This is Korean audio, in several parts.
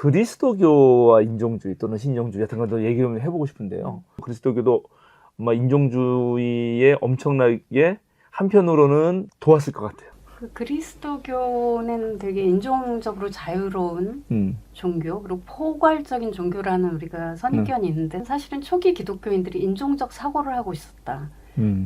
그리스도교와 인종주의 또는 신종주의 같은 것도 얘기 좀 해보고 싶은데요. 그리스도교도 아마 인종주의에 엄청나게 한편으로는 도왔을 것 같아요. 그리스도교는 되게 인종적으로 자유로운 종교, 그리고 포괄적인 종교라는 우리가 선입견이 있는데 사실은 초기 기독교인들이 인종적 사고를 하고 있었다.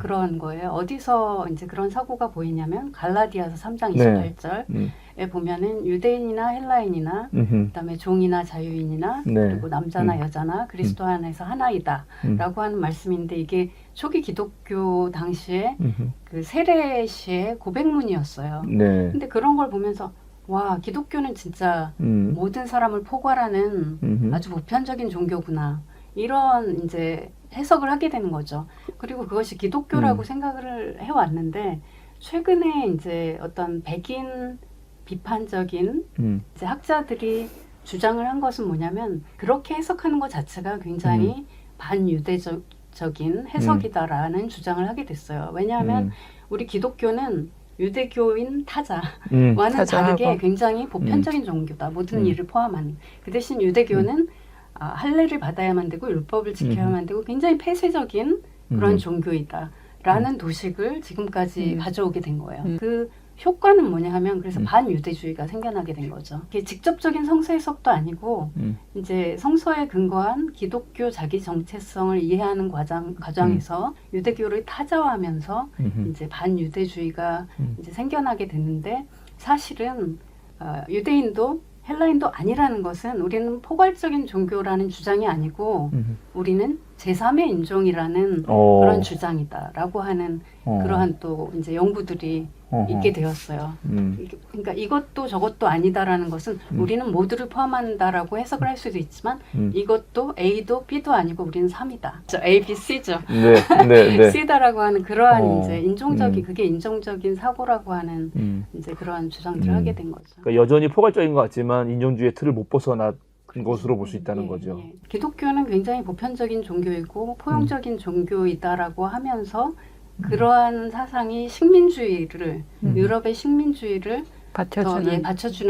그런 거예요. 어디서 이제 그런 사고가 보이냐면 갈라디아서 3장 28절에 보면은 유대인이나 헬라인이나 그다음에 종이나 자유인이나 그리고 남자나 여자나 그리스도 안에서 하나이다 라고 하는 말씀인데 이게 초기 기독교 당시에 그 세례시의 고백문이었어요. 근데 그런 걸 보면서 와, 기독교는 진짜 모든 사람을 포괄하는 아주 보편적인 종교구나. 이런 이제 해석을 하게 되는 거죠. 그리고 그것이 기독교라고 생각을 해왔는데 최근에 이제 어떤 백인 비판적인 이제 학자들이 주장을 한 것은 뭐냐면 그렇게 해석하는 것 자체가 굉장히 반유대적인 해석이다라는 주장을 하게 됐어요. 왜냐하면 우리 기독교는 유대교인 타자와는 다르게 굉장히 보편적인 종교다. 모든 일을 포함한. 그 대신 유대교는 할례를 받아야만 되고 율법을 지켜야만 되고 굉장히 폐쇄적인 그런 종교이다라는 도식을 지금까지 가져오게 된 거예요. 그 효과는 뭐냐 하면 그래서 반유대주의가 생겨나게 된 거죠. 이게 직접적인 성서 해석도 아니고 이제 성서에 근거한 기독교 자기 정체성을 이해하는 과정에서 유대교를 타자화하면서 이제 반유대주의가 이제 생겨나게 됐는데 사실은 유대인도 헬라인도 아니라는 것은 우리는 포괄적인 종교라는 주장이 아니고 우리는 제3의 인종이라는 그런 주장이다라고 하는 그러한 또 이제 연구들이 있게 되었어요. 그러니까 이것도 저것도 아니다라는 것은 우리는 모두를 포함한다라고 해석을 할 수도 있지만 이것도 A도 B도 아니고 우리는 3이다. A, B, C죠. C다라고 하는 그러한 이제 인종적인 그게 인종적인 사고라고 하는 이제 그러한 주장들을 하게 된 거죠. 그러니까 여전히 포괄적인 것 같지만 인종주의의 틀을 못 벗어나 것으로 볼 수 있다는 거죠. 기독교는 굉장히 보편적인 종교이고 포용적인 종교이다라고 하면서 그러한 사상이 식민주의를 유럽의 식민주의를 받쳐주는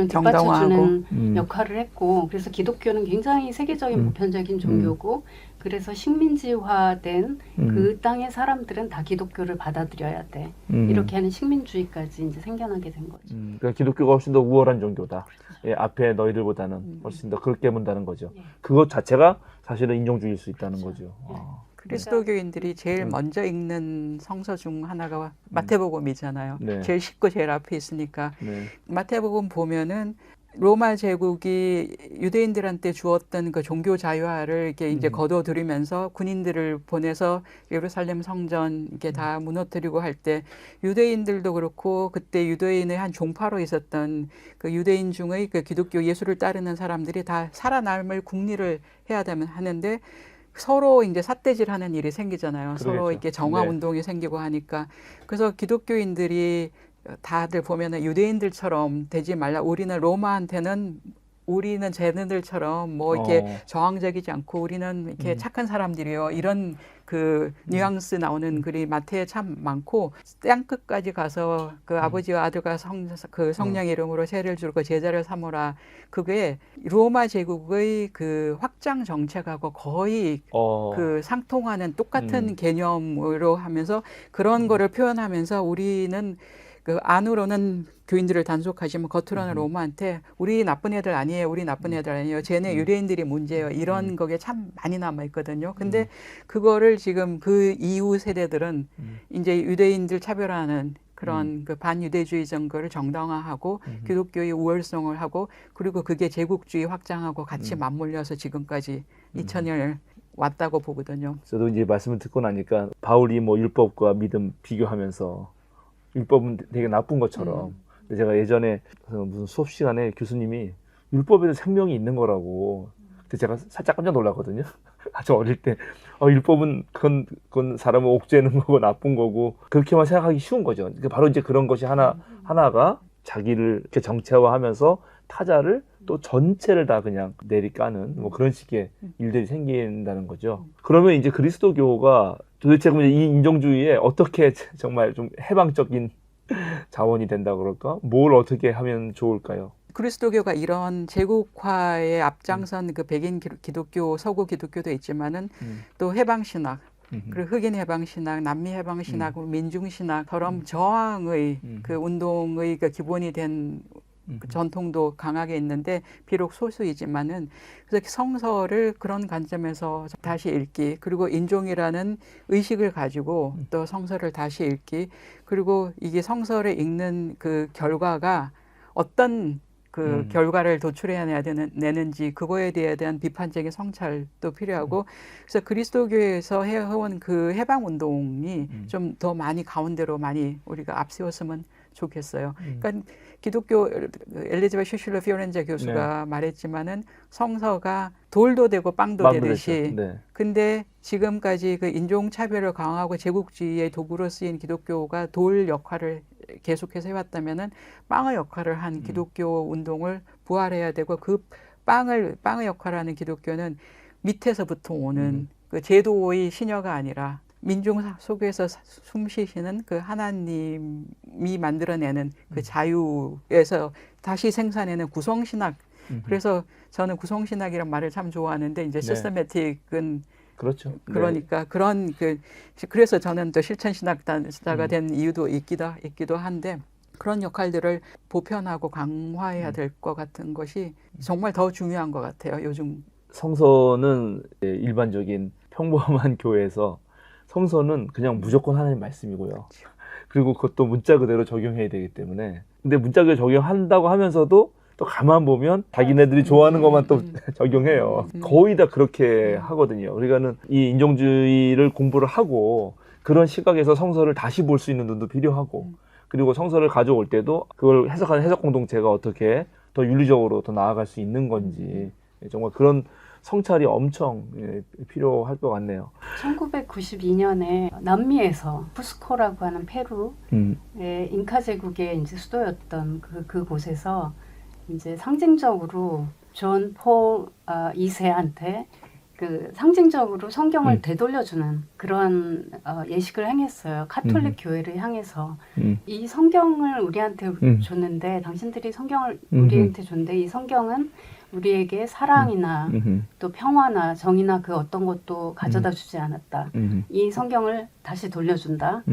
뒷받쳐주는 역할을 했고 그래서 기독교는 굉장히 세계적인 보편적인 종교고 그래서 식민지화된 그 땅의 사람들은 다 기독교를 받아들여야 돼 이렇게 하는 식민주의까지 이제 생겨나게 된 거죠. 그러니까 기독교가 훨씬 더 우월한 종교다. 예, 앞에 너희들보다는 훨씬 더 그렇게 본다는 거죠. 그것 자체가 사실은 인종주의일 수 있다는 거죠. 그리스도교인들이 제일 먼저 읽는 성서 중 하나가 마태복음이잖아요. 제일 쉽고 제일 앞에 있으니까 마태복음 보면은 로마 제국이 유대인들한테 주었던 그 종교 자유화를 이렇게 이제 거둬들이면서 군인들을 보내서 예루살렘 성전 이렇게 다 무너뜨리고 할 때 유대인들도 그렇고 그때 유대인의 한 종파로 있었던 그 유대인 중의 그 기독교 예수를 따르는 사람들이 다 살아남을 국리를 해야 되면 하는데 서로 이제 삿대질하는 일이 생기잖아요. 그러겠죠. 서로 이렇게 정화 운동이 생기고 하니까 그래서 기독교인들이 다들 보면은 유대인들처럼 되지 말라. 우리는 로마한테는 우리는 쟤네들처럼 뭐 이렇게 저항적이지 않고 우리는 이렇게 착한 사람들이요. 이런 그 뉘앙스 나오는 글이 마태에 참 많고 땅끝까지 가서 그 아버지와 아들과 그 성령의 이름으로 세례를 주고 제자를 삼으라. 그게 로마 제국의 그 확장 정책하고 거의 그 상통하는 똑같은 개념으로 하면서 그런 거를 표현하면서 우리는 그 안으로는 교인들을 단속하지만 겉으로는 로마한테 우리 나쁜 애들 아니에요. 우리 나쁜 애들 아니에요. 쟤네 유대인들이 문제예요. 이런 거게 참 많이 남아 있거든요. 근데 그거를 지금 그 이후 세대들은 이제 유대인들 차별하는 그런 그 반유대주의 정거를 정당화하고 기독교의 우월성을 하고 그리고 그게 제국주의 확장하고 같이 맞물려서 지금까지 2000년 왔다고 보거든요. 저도 이제 말씀을 듣고 나니까 바울이 뭐 율법과 믿음 비교하면서 율법은 되게 나쁜 것처럼 제가 예전에 무슨 수업 시간에 교수님이 율법에도 생명이 있는 거라고 그때 제가 살짝 깜짝 놀랐거든요. 아주 어릴 때 율법은 그건 사람을 옥죄는 거고 나쁜 거고 그렇게만 생각하기 쉬운 거죠. 바로 이제 그런 것이 하나가 자기를 이렇게 정체화하면서 타자를 또 전체를 다 그냥 내리까는 뭐 그런 식의 일들이 생긴다는 거죠. 그러면 이제 그리스도교가 도대체 이 인종주의에 어떻게 정말 좀 해방적인 자원이 된다 그럴까? 뭘 어떻게 하면 좋을까요? 그리스도교가 이런 제국화에 앞장선 그 백인 기독교, 서구 기독교도 있지만은 또 해방신학, 그리고 흑인 해방신학, 남미 해방신학, 민중신학처럼 저항의 그 운동의 그 기본이 된 그 전통도 강하게 있는데 비록 소수이지만은 그래서 성서를 그런 관점에서 다시 읽기, 그리고 인종이라는 의식을 가지고 또 성서를 다시 읽기, 그리고 이게 성서를 읽는 그 결과가 어떤 그 결과를 도출해내야 내는지 그거에 대한 비판적인 성찰도 필요하고, 그래서 그리스도교에서 해온 그 해방 운동이 좀 더 많이 가운데로 많이 우리가 앞세웠으면 좋겠어요. 그러니까 기독교 엘리자베스 슈슐러 피오렌자 교수가 말했지만은 성서가 돌도 되고 빵도 되듯이, 근데 지금까지 그 인종차별을 강화하고 제국주의의 도구로 쓰인 기독교가 돌 역할을 계속해서 해왔다면은 빵의 역할을 한 기독교 운동을 부활해야 되고, 그 빵의 역할을 하는 기독교는 밑에서부터 오는 그 제도의 신여가 아니라 민중 속에서 숨쉬시는 그 하나님이 만들어내는 그 자유에서 다시 생산해낸 구성신학. 그래서 저는 구성신학이란 말을 참 좋아하는데, 이제 시스테매틱은 그렇죠. 그러니까 그런 그래서 저는 또 실천신학자가 된 이유도 있기도 한데, 그런 역할들을 보편하고 강화해야 될 것 같은 것이 정말 더 중요한 것 같아요, 요즘. 성서는 일반적인 평범한 교회에서 성서는 그냥 무조건 하나님 말씀이고요. 그리고 그것도 문자 그대로 적용해야 되기 때문에, 근데 문자 그대로 적용한다고 하면서도 또 가만 보면 자기네들이 좋아하는 것만 또 적용해요. 거의 다 그렇게 하거든요. 그러니까는 이 인종주의를 공부를 하고 그런 시각에서 성서를 다시 볼 수 있는 눈도 필요하고, 그리고 성서를 가져올 때도 그걸 해석하는 해석 공동체가 어떻게 더 윤리적으로 더 나아갈 수 있는 건지, 정말 그런 성찰이 엄청 필요할 것 같네요. 1992년에 남미에서 쿠스코라고 하는 페루의 잉카 제국의 이제 수도였던 그곳에서 이제 상징적으로 존 폴 2세한테 그 상징적으로 성경을 되돌려주는 그런 예식을 행했어요. 카톨릭 교회를 향해서. 이 성경을 우리한테 줬는데, 당신들이 성경을 우리한테 줬는데, 이 성경은 우리에게 사랑이나 또 평화나 정의나 그 어떤 것도 가져다 주지 않았다. 이 성경을 다시 돌려준다.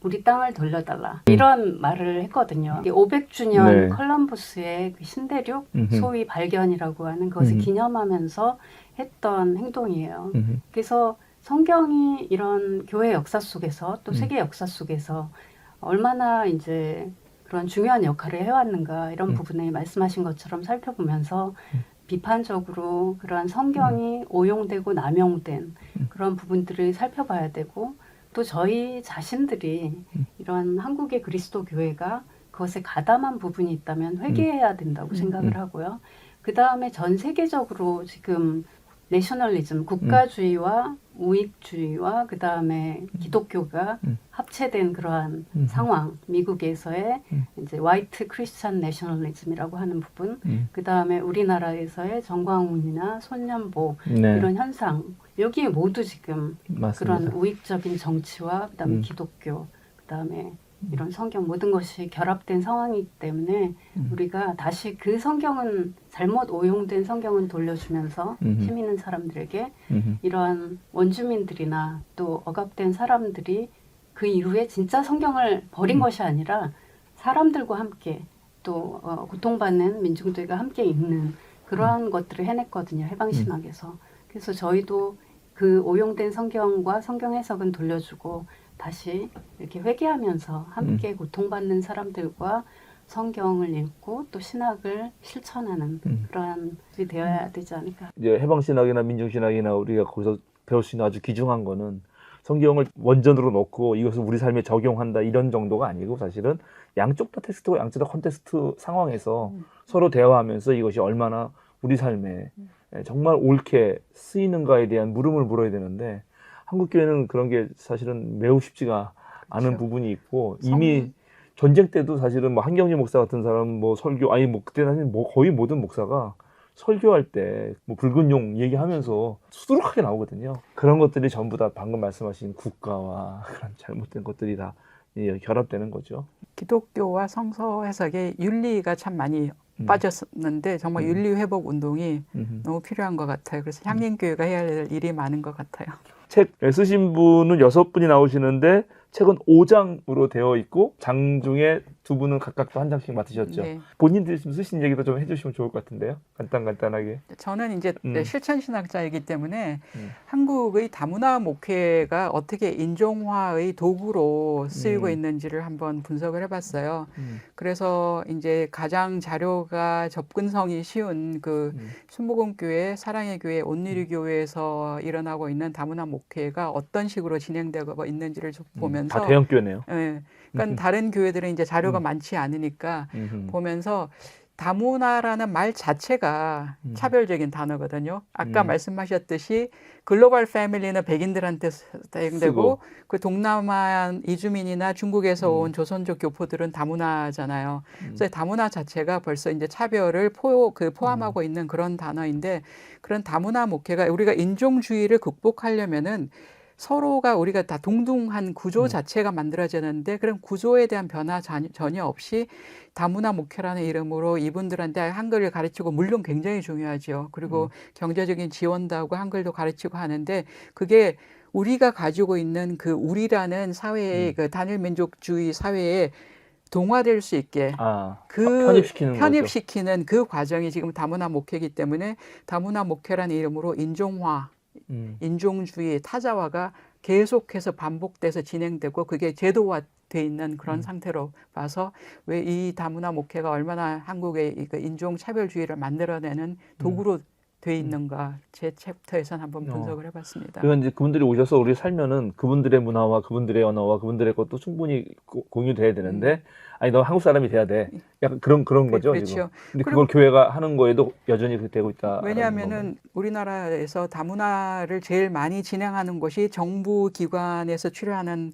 우리 땅을 돌려달라. 이런 말을 했거든요. 500주년 컬럼버스의 그 신대륙 소위 발견이라고 하는 것을 기념하면서 했던 행동이에요. 그래서 성경이 이런 교회 역사 속에서 또 세계 역사 속에서 얼마나 이제 그런 중요한 역할을 해왔는가, 이런 부분에 말씀하신 것처럼 살펴보면서 비판적으로 그런 성경이 오용되고 남용된 그런 부분들을 살펴봐야 되고, 또 저희 자신들이 이런 한국의 그리스도 교회가 그것에 가담한 부분이 있다면 회개해야 된다고 생각을 하고요. 그 다음에 전 세계적으로 지금 내셔널리즘, 국가주의와 우익주의와 그 다음에 기독교가 합체된 그러한 상황, 미국에서의 이제 화이트 크리스찬 내셔널리즘이라고 하는 부분, 그 다음에 우리나라에서의 정광훈이나 손년보 이런 현상, 여기에 모두 지금 맞습니다. 그런 우익적인 정치와 그 다음에 기독교, 그 다음에 이런 성경 모든 것이 결합된 상황이기 때문에 우리가 다시 그 성경은 잘못 오용된 성경은 돌려주면서 힘 있는 사람들에게 이러한 원주민들이나 또 억압된 사람들이 그 이후에 진짜 성경을 버린 것이 아니라 사람들과 함께 또 고통받는 민중들과 함께 읽는 그러한 것들을 해냈거든요. 해방신학에서. 그래서 저희도 그 오용된 성경과 성경 해석은 돌려주고 다시 이렇게 회개하면서 함께 고통받는 사람들과 성경을 읽고 또 신학을 실천하는 그러한 일이 되어야 되지 않을까. 이제 해방신학이나 민중신학이나 우리가 거기서 배울 수 있는 아주 귀중한 거는 성경을 원전으로 놓고 이것을 우리 삶에 적용한다 이런 정도가 아니고, 사실은 양쪽 다 텍스트와 양쪽 다 콘텍스트 상황에서 서로 대화하면서 이것이 얼마나 우리 삶에 정말 옳게 쓰이는가에 대한 물음을 물어야 되는데, 한국 교회는 그런 게 사실은 매우 쉽지가 않은 그렇죠. 부분이 있고, 이미 전쟁 때도 사실은 뭐 한경재 목사 같은 사람 뭐 설교, 아니 뭐 그때 사실 뭐 거의 모든 목사가 설교할 때 뭐 붉은 용 얘기하면서 수두룩하게 나오거든요. 그런 것들이 전부 다 방금 말씀하신 국가와 그런 잘못된 것들이 다 결합되는 거죠. 기독교와 성서 해석에 윤리가 참 많이 빠졌는데 정말 윤리회복 운동이 너무 필요한 것 같아요. 그래서 향림교회가 해야 할 일이 많은 것 같아요. 책 쓰신 분은 6분이 나오시는데 책은 5장으로 되어 있고 장 중에 2분은 각각 또 한 장씩 맡으셨죠. 네. 본인들이 좀 쓰신 얘기도 좀 해주시면 좋을 것 같은데요. 간단하게. 저는 이제 실천신학자이기 때문에 한국의 다문화 목회가 어떻게 인종화의 도구로 쓰이고 있는지를 한번 분석을 해봤어요. 그래서 이제 가장 자료가 접근성이 쉬운 그 순복음교회, 사랑의 교회, 온누리 교회에서 일어나고 있는 다문화 목회가 어떤 식으로 진행되고 있는지를 보면서 다 대형 교회네요. 네, 그러니까 다른 교회들은 이제 자료가 많지 않으니까 보면서 다문화라는 말 자체가 차별적인 단어거든요. 아까 말씀하셨듯이 글로벌 패밀리는 백인들한테 사용되고 그 동남아 이주민이나 중국에서 온 조선족 교포들은 다문화잖아요. 그래서 다문화 자체가 벌써 이제 차별을 포함하고 있는 그런 단어인데 그런 다문화 목회가 우리가 인종주의를 극복하려면은 서로가 우리가 다 동등한 구조 자체가 만들어지는데 그런 구조에 대한 변화 전혀 없이 다문화 목회라는 이름으로 이분들한테 한글을 가르치고 물론 굉장히 중요하죠. 그리고 경제적인 지원도 하고 한글도 가르치고 하는데 그게 우리가 가지고 있는 그 우리라는 사회의 그 단일민족주의 사회에 동화될 수 있게 편입시키는 그 과정이 지금 다문화 목회이기 때문에 다문화 목회라는 이름으로 인종화 인종주의, 타자화가 계속해서 반복돼서 진행되고 그게 제도화돼 있는 그런 상태로 봐서 왜 이 다문화 목회가 얼마나 한국의 그 인종차별주의를 만들어내는 도구로 돼 있는가 제 챕터에서는 한번 분석을 해봤습니다. 그건 이제 그분들이 오셔서 우리 살면은 그분들의 문화와 그분들의 언어와 그분들의 것도 충분히 공유돼야 되는데 아니 너 한국 사람이 돼야 돼. 약간 그런 거죠. 그렇죠. 지금. 근데 그걸 교회가 하는 거에도 여전히 되고 있다. 왜냐하면은 우리나라에서 다문화를 제일 많이 진행하는 곳이 정부 기관에서 출연하는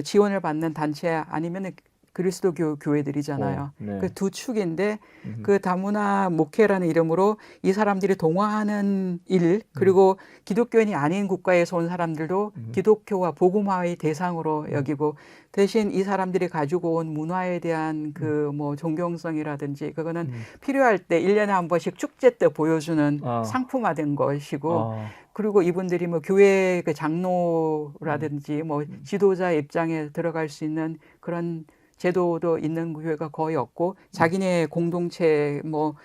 지원을 받는 단체 아니면은 그리스도교 교회들이잖아요. 네. 그 두 축인데 그 다문화 목회라는 이름으로 이 사람들이 동화하는 일 그리고 기독교인이 아닌 국가에서 온 사람들도 기독교와 복음화의 대상으로 여기고 대신 이 사람들이 가지고 온 문화에 대한 그 뭐 존경성이라든지 그거는 필요할 때 1년에 한 번씩 축제 때 보여주는 상품화된 것이고 그리고 이분들이 뭐 교회 그 장로라든지 뭐 지도자 입장에 들어갈 수 있는 그런 제도도 있는 교회가 거의 없고 자기네 공동체 뭐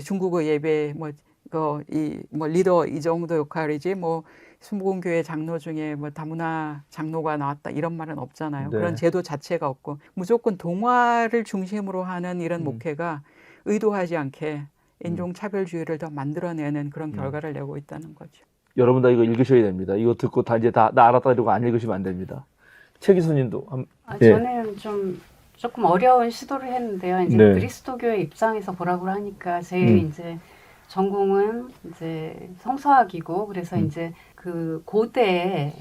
중국어 예배 뭐 리더 이 정도 역할이지 뭐 순복음교회 장로 중에 뭐 다문화 장로가 나왔다 이런 말은 없잖아요. 네. 그런 제도 자체가 없고 무조건 동화를 중심으로 하는 이런 목회가 의도하지 않게 인종차별주의를 더 만들어내는 그런 결과를 내고 있다는 거죠. 여러분 다 이거 읽으셔야 됩니다. 이거 듣고 다 이제 나 알았다 이러고 안 읽으시면 안 됩니다. 최 교수님도 저는 조금 어려운 시도를 했는데요. 이제 그리스도교의 입장에서 보라고 하니까 제일 이제 전공은 이제 성서학이고 그래서 이제 그 고대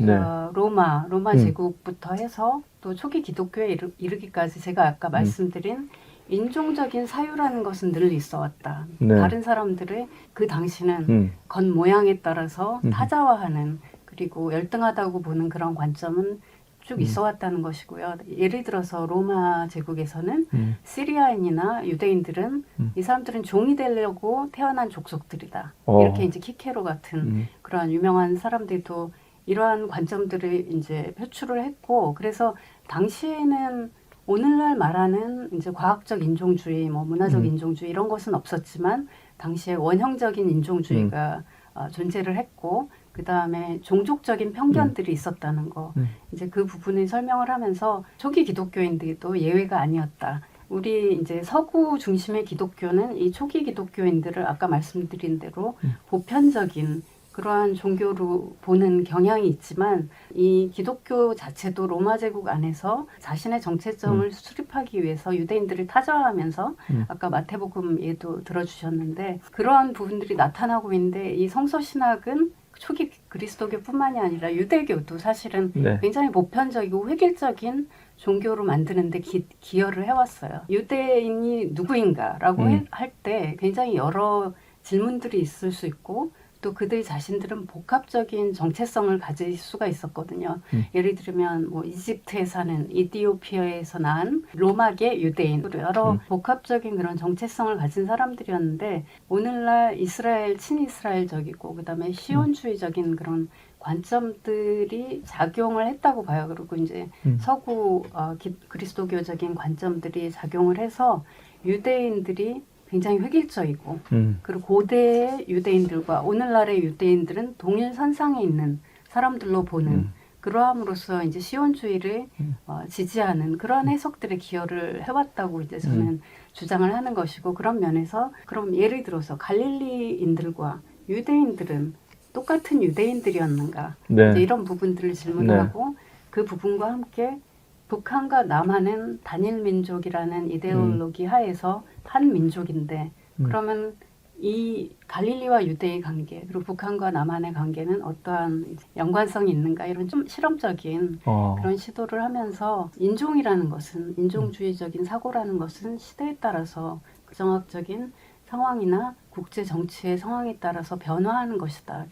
로마 제국부터 해서 또 초기 기독교에 이르기까지 제가 아까 말씀드린 인종적인 사유라는 것은 늘 있어 왔다. 다른 사람들의 그 당시는 겉모양에 따라서 타자화하는 그리고 열등하다고 보는 그런 관점은 쭉 있어 왔다는 것이고요. 예를 들어서 로마 제국에서는 시리아인이나 유대인들은 이 사람들은 종이 되려고 태어난 족속들이다. 이렇게 이제 키케로 같은 그러한 유명한 사람들도 이러한 관점들을 이제 표출을 했고 그래서 당시에는 오늘날 말하는 이제 과학적 인종주의, 뭐 문화적 인종주의 이런 것은 없었지만 당시에 원형적인 인종주의가 존재를 했고 그 다음에 종족적인 편견들이 있었다는 거 이제 그 부분을 설명을 하면서 초기 기독교인들도 예외가 아니었다. 우리 이제 서구 중심의 기독교는 이 초기 기독교인들을 아까 말씀드린 대로 보편적인 그러한 종교로 보는 경향이 있지만 이 기독교 자체도 로마 제국 안에서 자신의 정체성을 수립하기 위해서 유대인들을 타자화하면서 아까 마태복음 예도 들어주셨는데 그러한 부분들이 나타나고 있는데 이 성서신학은 초기 그리스도교뿐만이 아니라 유대교도 사실은 굉장히 보편적이고 획일적인 종교로 만드는데 기여를 해왔어요. 유대인이 누구인가라고 할 때 굉장히 여러 질문들이 있을 수 있고 또 그들 자신들은 복합적인 정체성을 가질 수가 있었거든요. 예를 들면 뭐 이집트에 사는 이디오피아에서 난 로마계 유대인 여러 복합적인 그런 정체성을 가진 사람들이었는데 오늘날 이스라엘 친이스라엘적이고 그다음에 시온주의적인 그런 관점들이 작용을 했다고 봐요. 그리고 이제 서구 그리스도교적인 관점들이 작용을 해서 유대인들이 굉장히 획일적이고 그리고 고대의 유대인들과 오늘날의 유대인들은 동일선상에 있는 사람들로 보는 그러함으로써 이제 시온주의를 지지하는 그런 해석들에 기여를 해왔다고 이제 저는 주장을 하는 것이고 그런 면에서 그럼 예를 들어서 갈릴리인들과 유대인들은 똑같은 유대인들이었는가 네. 이제 이런 부분들을 질문을 하고 그 부분과 함께 북한과 남한은 단일 민족이라는 이데올로기 하에서 한 민족인데 그러면 이 갈릴리와 유대의 관계 그리고 북한과 남한의 관계는 어떠한 연관성이 있는가 이런 좀 실험적인 그런 시도를 하면서 인종이라는 것은 인종주의적인 사고라는 것은 시대에 따라서 정학적인 상황이나 국제 정치의 상황에 따라서 변화하는 것이다.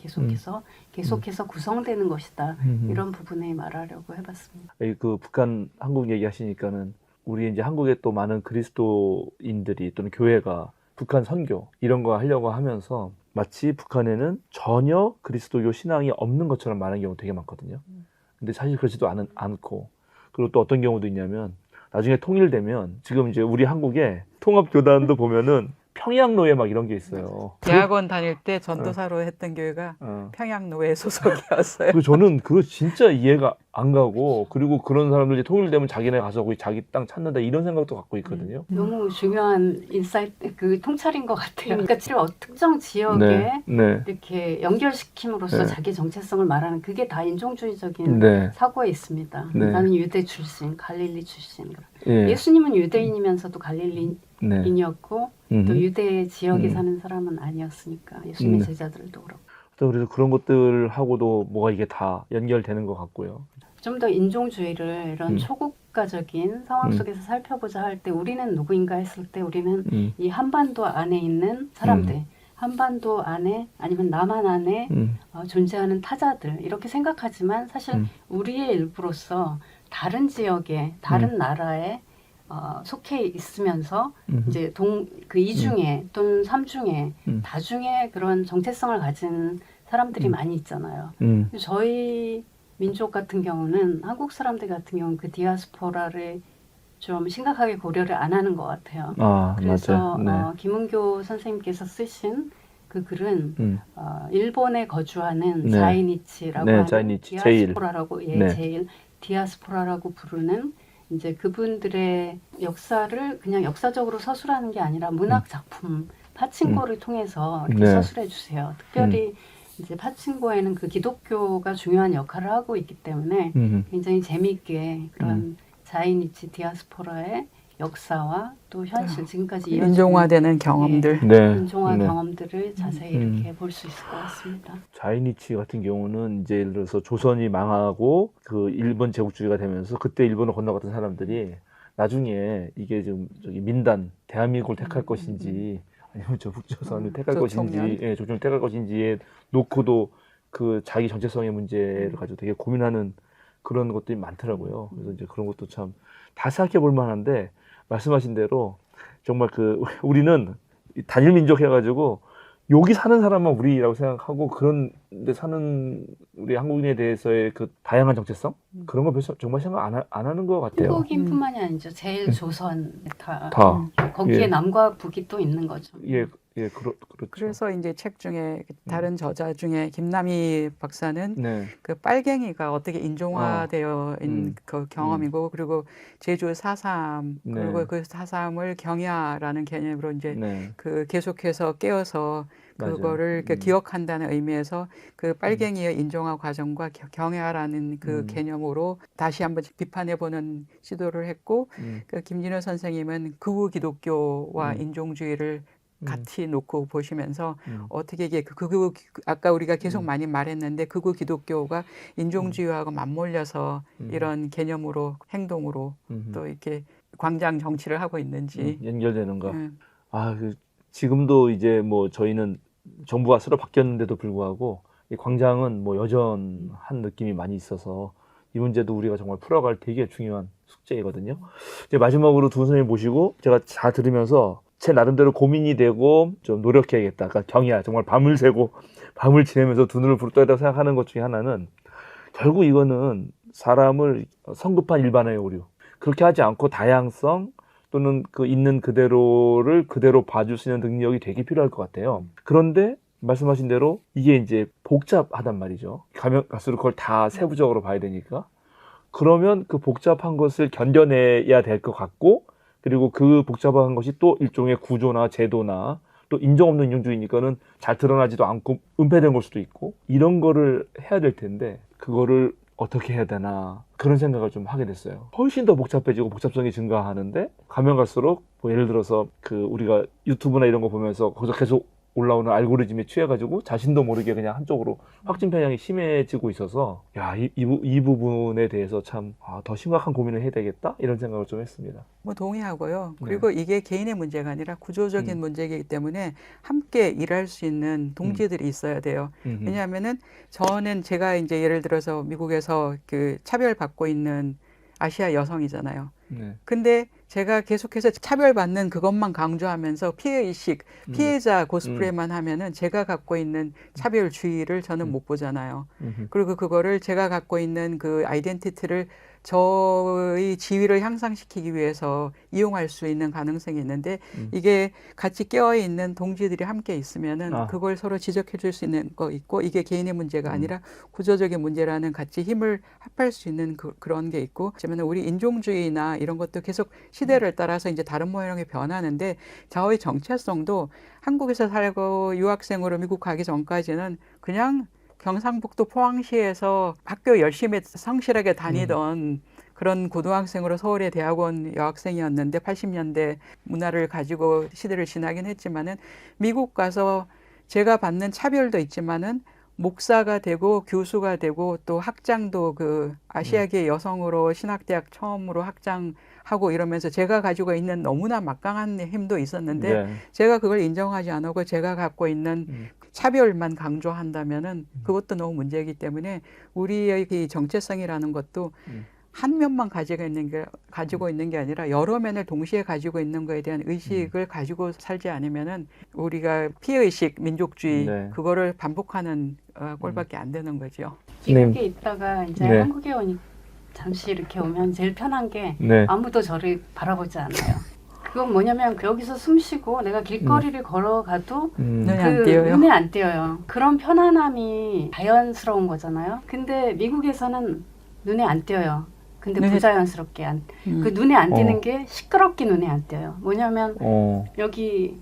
계속해서 구성되는 것이다. 이런 부분에 말하려고 해봤습니다. 그 북한 한국 얘기하시니까는 우리 이제 한국에 또 많은 그리스도인들이 또는 교회가 북한 선교 이런 거 하려고 하면서 마치 북한에는 전혀 그리스도교 신앙이 없는 것처럼 말하는 경우 되게 많거든요. 근데 사실 그렇지도 않고 그리고 또 어떤 경우도 있냐면 나중에 통일되면 지금 이제 우리 한국에 통합교단도 보면은 평양노예 막 이런 게 있어요. 대학원 다닐 때 전도사로 했던 교회가 평양노예 소속이었어요. 그리고 저는 그거 진짜 이해가 안 가고 그리고 그런 사람들이 통일되면 자기네 가서 거기 자기 땅 찾는다 이런 생각도 갖고 있거든요. 너무 중요한 인사이트 그 통찰인 것 같아요. 그러니까 특정 지역에 이렇게 연결시킴으로써 자기 정체성을 말하는 그게 다 인종주의적인 사고에 있습니다. 나는 유대 출신, 갈릴리 출신. 예수님은 유대인이면서도 갈릴리인이었고 또 유대 지역에 사는 사람은 아니었으니까 예수님의 제자들도 그렇고. 그래서 그런 것들하고도 뭐가 이게 다 연결되는 것 같고요. 좀 더 인종주의를 이런 초국가적인 상황 속에서 살펴보자 할 때 우리는 누구인가 했을 때 우리는 이 한반도 안에 있는 사람들, 한반도 안에 아니면 남한 안에 존재하는 타자들 이렇게 생각하지만 사실 우리의 일부로서 다른 지역에 다른 나라에 속해 있으면서 이제 그 이중에 또는 삼중에 다중에 그런 정체성을 가진 사람들이 많이 있잖아요. 저희 민족 같은 경우는 한국 사람들 같은 경우는 그 디아스포라를 좀 심각하게 고려를 안 하는 것 같아요. 그래서 김은교 선생님께서 쓰신 그 글은 일본에 거주하는 자이니치라고 하는 자이니치, 디아스포라라고 제일 디아스포라라고 부르는 이제 그분들의 역사를 그냥 역사적으로 서술하는 게 아니라 문학 작품 파친코를 통해서 이렇게 서술해 주세요. 특별히 이제 파친코에는 그 기독교가 중요한 역할을 하고 있기 때문에 굉장히 재미있게 그런 자이니치 디아스포라의 역사와 또 현실 지금까지 인종화되는 경험들, 인종화 경험들을 자세히 이렇게 볼 수 있을 것 같습니다. 자이니치 같은 경우는 이제 예를 들어서 조선이 망하고 그 일본 제국주의가 되면서 그때 일본을 건너갔던 사람들이 나중에 이게 좀 저기 민단 대한민국을 택할 것인지 아니면 저 북조선을 택할 것인지, 조선을 택할 것인지에 놓고도 그 자기 정체성의 문제를 가지고 되게 고민하는 그런 것들이 많더라고요. 그래서 이제 그런 것도 참 다 생각해 볼 만한데 말씀하신 대로 정말 그 우리는 단일 민족 해가지고 여기 사는 사람만 우리라고 생각하고 그런 데 사는 우리 한국인에 대해서의 그 다양한 정체성 그런 거 정말 생각 안 하는 것 같아요. 한국인뿐만이 아니죠. 제일 조선 다. 거기에 남과 북이 또 있는 거죠. 그렇죠. 그래서 이제 책 중에 다른 저자 중에 김남희 박사는 그 빨갱이가 어떻게 인종화되어 있는 그 경험이고 그리고 제주 4.3 그리고 그 4.3을 경야라는 개념으로 이제 그 계속해서 깨어서 그거를 기억한다는 의미에서 그 빨갱이의 인종화 과정과 경야라는 그 개념으로 다시 한번 비판해보는 시도를 했고 그 김진호 선생님은 극우 기독교와 인종주의를 같이 놓고 보시면서 어떻게 이게 아까 우리가 계속 많이 말했는데 극우 기독교가 인종주의하고 맞물려서 이런 개념으로 행동으로 또 이렇게 광장 정치를 하고 있는지 연결되는가. 지금도 이제 뭐 저희는 정부가 새로 바뀌었는데도 불구하고 이 광장은 뭐 여전한 느낌이 많이 있어서 이 문제도 우리가 정말 풀어갈 되게 중요한 숙제이거든요. 이제 마지막으로 두 선생님 모시고 제가 다 들으면서 제 나름대로 고민이 되고 좀 노력해야겠다. 그러니까 경이야. 정말 밤을 새고 밤을 지내면서 두 눈을 부릅뜨고 생각하는 것 중에 하나는 결국 이거는 사람을 성급한 일반화의 오류. 그렇게 하지 않고 다양성 또는 그 있는 그대로를 그대로 봐줄 수 있는 능력이 되게 필요할 것 같아요. 그런데 말씀하신 대로 이게 이제 복잡하단 말이죠. 가면 갈수록 그걸 다 세부적으로 봐야 되니까. 그러면 그 복잡한 것을 견뎌내야 될 것 같고, 그리고 그 복잡한 것이 또 일종의 구조나 제도나 또 인정 없는 인종주의니까는 잘 드러나지도 않고 은폐된 걸 수도 있고, 이런 거를 해야 될 텐데 그거를 어떻게 해야 되나 그런 생각을 좀 하게 됐어요. 훨씬 더 복잡해지고 복잡성이 증가하는데 가면 갈수록 뭐 예를 들어서 그 우리가 유튜브나 이런 거 보면서 거기서 계속 올라오는 알고리즘에 취해가지고 자신도 모르게 그냥 한쪽으로 확진 편향이 심해지고 있어서 이 부분에 대해서 참 더 심각한 고민을 해야 되겠다 이런 생각을 좀 했습니다. 뭐 동의하고요. 그리고 이게 개인의 문제가 아니라 구조적인 문제이기 때문에 함께 일할 수 있는 동지들이 있어야 돼요. 왜냐하면은 제가 이제 예를 들어서 미국에서 그 차별받고 있는 아시아 여성이잖아요. 네. 근데 제가 계속해서 차별받는 그것만 강조하면서 피해의식, 피해자 코스프레만 하면은 제가 갖고 있는 차별주의를 저는 못 보잖아요. 그리고 그거를 제가 갖고 있는 그 아이덴티티를 저의 지위를 향상시키기 위해서 이용할 수 있는 가능성이 있는데 이게 같이 깨어있는 동지들이 함께 있으면은 그걸 서로 지적해 줄 수 있는 거 있고 이게 개인의 문제가 아니라 구조적인 문제라는 같이 힘을 합할 수 있는 그런 게 있고 그러면 우리 인종주의나 이런 것도 계속 시대를 따라서 이제 다른 모양이 변하는데 저의 정체성도 한국에서 살고 유학생으로 미국 가기 전까지는 그냥 경상북도 포항시에서 학교 열심히 성실하게 다니던 그런 고등학생으로 서울의 대학원 여학생이었는데 80년대 문화를 가지고 시대를 지나긴 했지만은 미국 가서 제가 받는 차별도 있지만은 목사가 되고 교수가 되고 또 학장도 그 아시아계 여성으로 신학대학 처음으로 학장하고 이러면서 제가 가지고 있는 너무나 막강한 힘도 있었는데 제가 그걸 인정하지 않고 제가 갖고 있는 차별만 강조한다면은 그것도 너무 문제이기 때문에 우리의 이 정체성이라는 것도 한 면만 가지고 있는 게 아니라 여러 면을 동시에 가지고 있는 거에 대한 의식을 가지고 살지 않으면은 우리가 피해의식, 민족주의 그거를 반복하는 꼴밖에 안 되는 거죠. 미국에 있다가 이제 한국에 오니 잠시 이렇게 오면 제일 편한 게 아무도 저를 바라보지 않아요. 그건 뭐냐면 여기서 숨 쉬고 내가 길거리를 걸어가도 눈에 안 띄어요. 그런 편안함이 자연스러운 거잖아요. 근데 미국에서는 눈에 안 띄어요. 근데 부자연스럽게 그 눈에 안 띄는 게 시끄럽게 눈에 안 띄어요. 뭐냐면 여기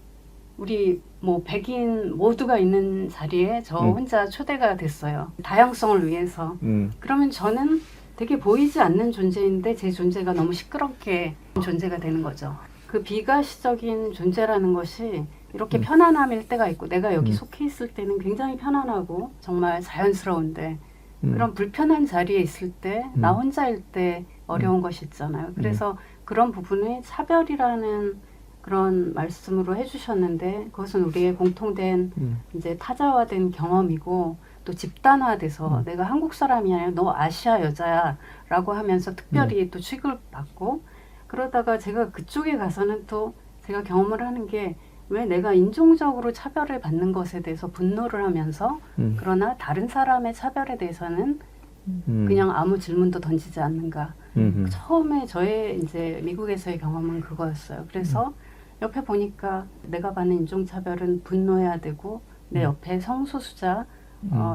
우리 뭐 백인 모두가 있는 자리에 저 혼자 초대가 됐어요. 다양성을 위해서. 그러면 저는 되게 보이지 않는 존재인데 제 존재가 너무 시끄럽게 존재가 되는 거죠. 그 비가시적인 존재라는 것이 이렇게 편안함일 때가 있고 내가 여기 속해 있을 때는 굉장히 편안하고 정말 자연스러운데 그런 불편한 자리에 있을 때 나 혼자일 때 어려운 것이 있잖아요. 그래서 그런 부분에 차별이라는 그런 말씀으로 해주셨는데 그것은 우리의 공통된 이제 타자화된 경험이고 또 집단화돼서 내가 한국 사람이 아니라 너 아시아 여자야 라고 하면서 특별히 또 취급받고 그러다가 제가 그쪽에 가서는 또 제가 경험을 하는 게 왜 내가 인종적으로 차별을 받는 것에 대해서 분노를 하면서 그러나 다른 사람의 차별에 대해서는 그냥 아무 질문도 던지지 않는가. 처음에 저의 이제 미국에서의 경험은 그거였어요. 그래서 옆에 보니까 내가 받는 인종차별은 분노해야 되고 내 옆에 성소수자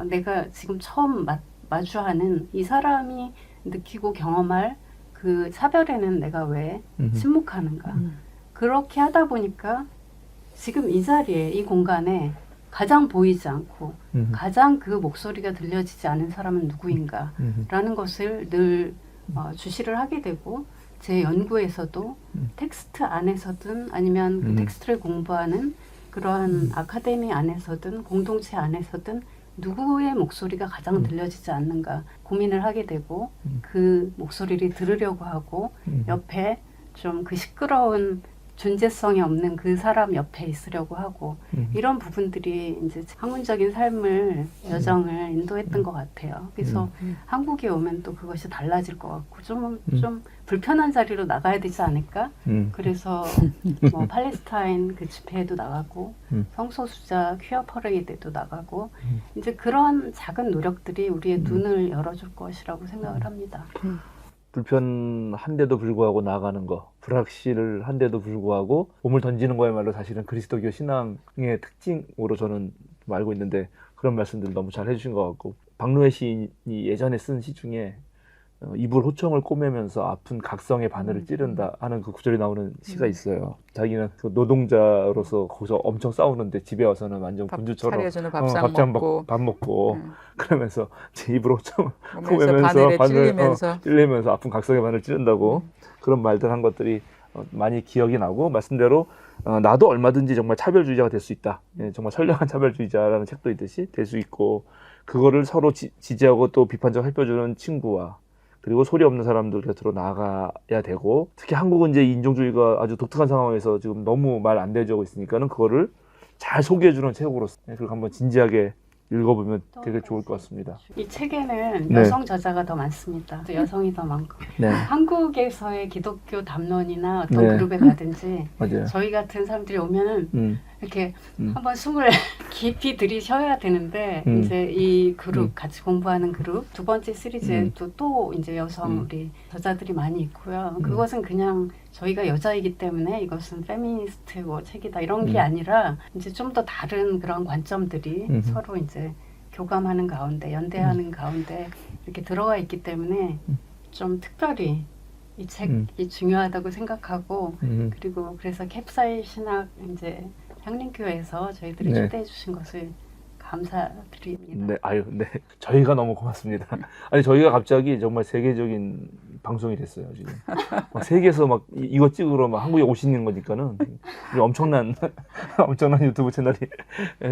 내가 지금 처음 마주하는 이 사람이 느끼고 경험할 그 차별에는 내가 왜 침묵하는가. 그렇게 하다 보니까 지금 이 자리에 이 공간에 가장 보이지 않고 가장 그 목소리가 들려지지 않은 사람은 누구인가 라는 것을 늘 주시를 하게 되고 제 연구에서도 텍스트 안에서든 아니면 그 텍스트를 공부하는 그러한 아카데미 안에서든 공동체 안에서든 누구의 목소리가 가장 들려지지 않는가 고민을 하게 되고 그 목소리를 들으려고 하고 옆에 좀 그 시끄러운 존재성이 없는 그 사람 옆에 있으려고 하고 이런 부분들이 이제 학문적인 삶을 여정을 인도했던 것 같아요. 그래서 한국에 오면 또 그것이 달라질 것 같고 좀 불편한 자리로 나가야 되지 않을까? 그래서 뭐 팔레스타인 그 집회에도 나가고 성소수자 퀴어 퍼레이드에도 나가고 이제 그런 작은 노력들이 우리의 눈을 열어줄 것이라고 생각을 합니다. 불편한데도 불구하고 나아가는 거, 불확실한데도 불구하고 몸을 던지는 거야말로 사실은 그리스도교 신앙의 특징으로 저는 좀 알고 있는데 그런 말씀들 너무 잘 해주신 것 같고 박노해 시인이 예전에 쓴 시 중에 이불 호청을 꼬매면서 아픈 각성의 바늘을 찌른다 하는 그 구절이 나오는 시가 있어요. 자기는 그 노동자로서 거기서 엄청 싸우는데 집에 와서는 완전 군주처럼 차려주는 밥 먹고 그러면서 이불 호청을 꼬매면서 바늘에 찔리면서 아픈 각성의 바늘을 찌른다고 그런 말들 한 것들이 많이 기억이 나고 말씀대로 나도 얼마든지 정말 차별주의자가 될 수 있다. 정말 선량한 차별주의자라는 책도 있듯이 될 수 있고 그거를 서로 지지하고 또 비판적 살펴주는 친구와 그리고 소리 없는 사람들 곁으로 나아가야 되고 특히 한국은 이제 인종주의가 아주 독특한 상황에서 지금 너무 말 안 되고 있으니까는 그거를 잘 소개해주는 책으로서 그리고 한번 진지하게 읽어보면 되게 좋을 것 같습니다. 이 책에는 여성 저자가 더 많습니다. 또 여성이 더 많고 한국에서의 기독교 담론이나 어떤 그룹에 가든지 저희 같은 사람들이 오면은 이렇게 한번 숨을 깊이 들이쉬어야 되는데 이제 이 그룹 같이 공부하는 그룹 두 번째 시리즈에도 또 이제 여성 우리 저자들이 많이 있고요. 그것은 그냥 저희가 여자이기 때문에 이것은 페미니스트 뭐 책이다 이런 게 아니라 이제 좀 더 다른 그런 관점들이 서로 이제 교감하는 가운데 연대하는 가운데 이렇게 들어가 있기 때문에 좀 특별히 이 책이 중요하다고 생각하고 그리고 그래서 캡사이 신학 이제 향림교회에서 저희들이 초대해 주신 것을 감사드립니다. 네. 저희가 너무 고맙습니다. 아니, 저희가 갑자기 정말 세계적인 방송이 됐어요, 지금. 막 세계에서 막 이거 찍으러 막 한국에 오시는 거니까는 엄청난 유튜브 채널이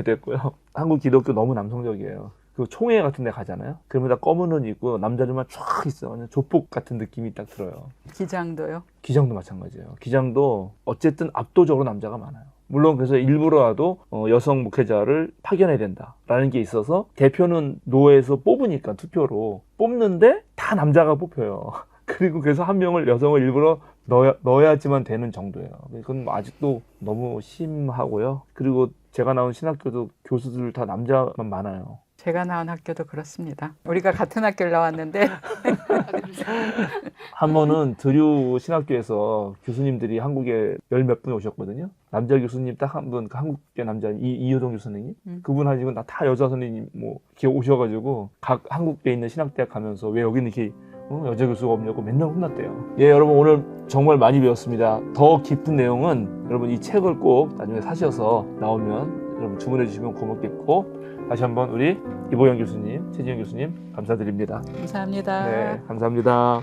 됐고요. 한국 기독교 너무 남성적이에요. 그 총회 같은 데 가잖아요. 그러면 다 검은 옷 입고 남자들만 쫙 있어. 그냥 조폭 같은 느낌이 딱 들어요. 기장도요? 기장도 마찬가지예요. 기장도 어쨌든 압도적으로 남자가 많아요. 물론 그래서 일부러라도 여성 목회자를 파견해야 된다라는 게 있어서 대표는 노회에서 뽑으니까 투표로 뽑는데 다 남자가 뽑혀요. 그리고 그래서 한 명을 여성을 일부러 넣어야지만 되는 정도예요. 그건 아직도 너무 심하고요. 그리고 제가 나온 신학교도 교수들 다 남자만 많아요. 제가 나온 학교도 그렇습니다. 우리가 같은 학교를 나왔는데 한 번은 드류 신학교에서 교수님들이 한국에 열 몇 분 오셨거든요. 남자 교수님 딱 한 분, 그 한국계 남자 이효동 교수님, 그분 하시고 다 여자 선생님 뭐 이렇게 오셔가지고 각 한국에 있는 신학대학 가면서 왜 여기는 이렇게 여자 교수가 없냐고 맨날 혼났대요. 예, 여러분 오늘 정말 많이 배웠습니다. 더 깊은 내용은 여러분 이 책을 꼭 나중에 사셔서 나오면 여러분 주문해 주시면 고맙겠고 다시 한번 우리 이보영 교수님, 최지영 교수님 감사드립니다. 감사합니다. 네, 감사합니다.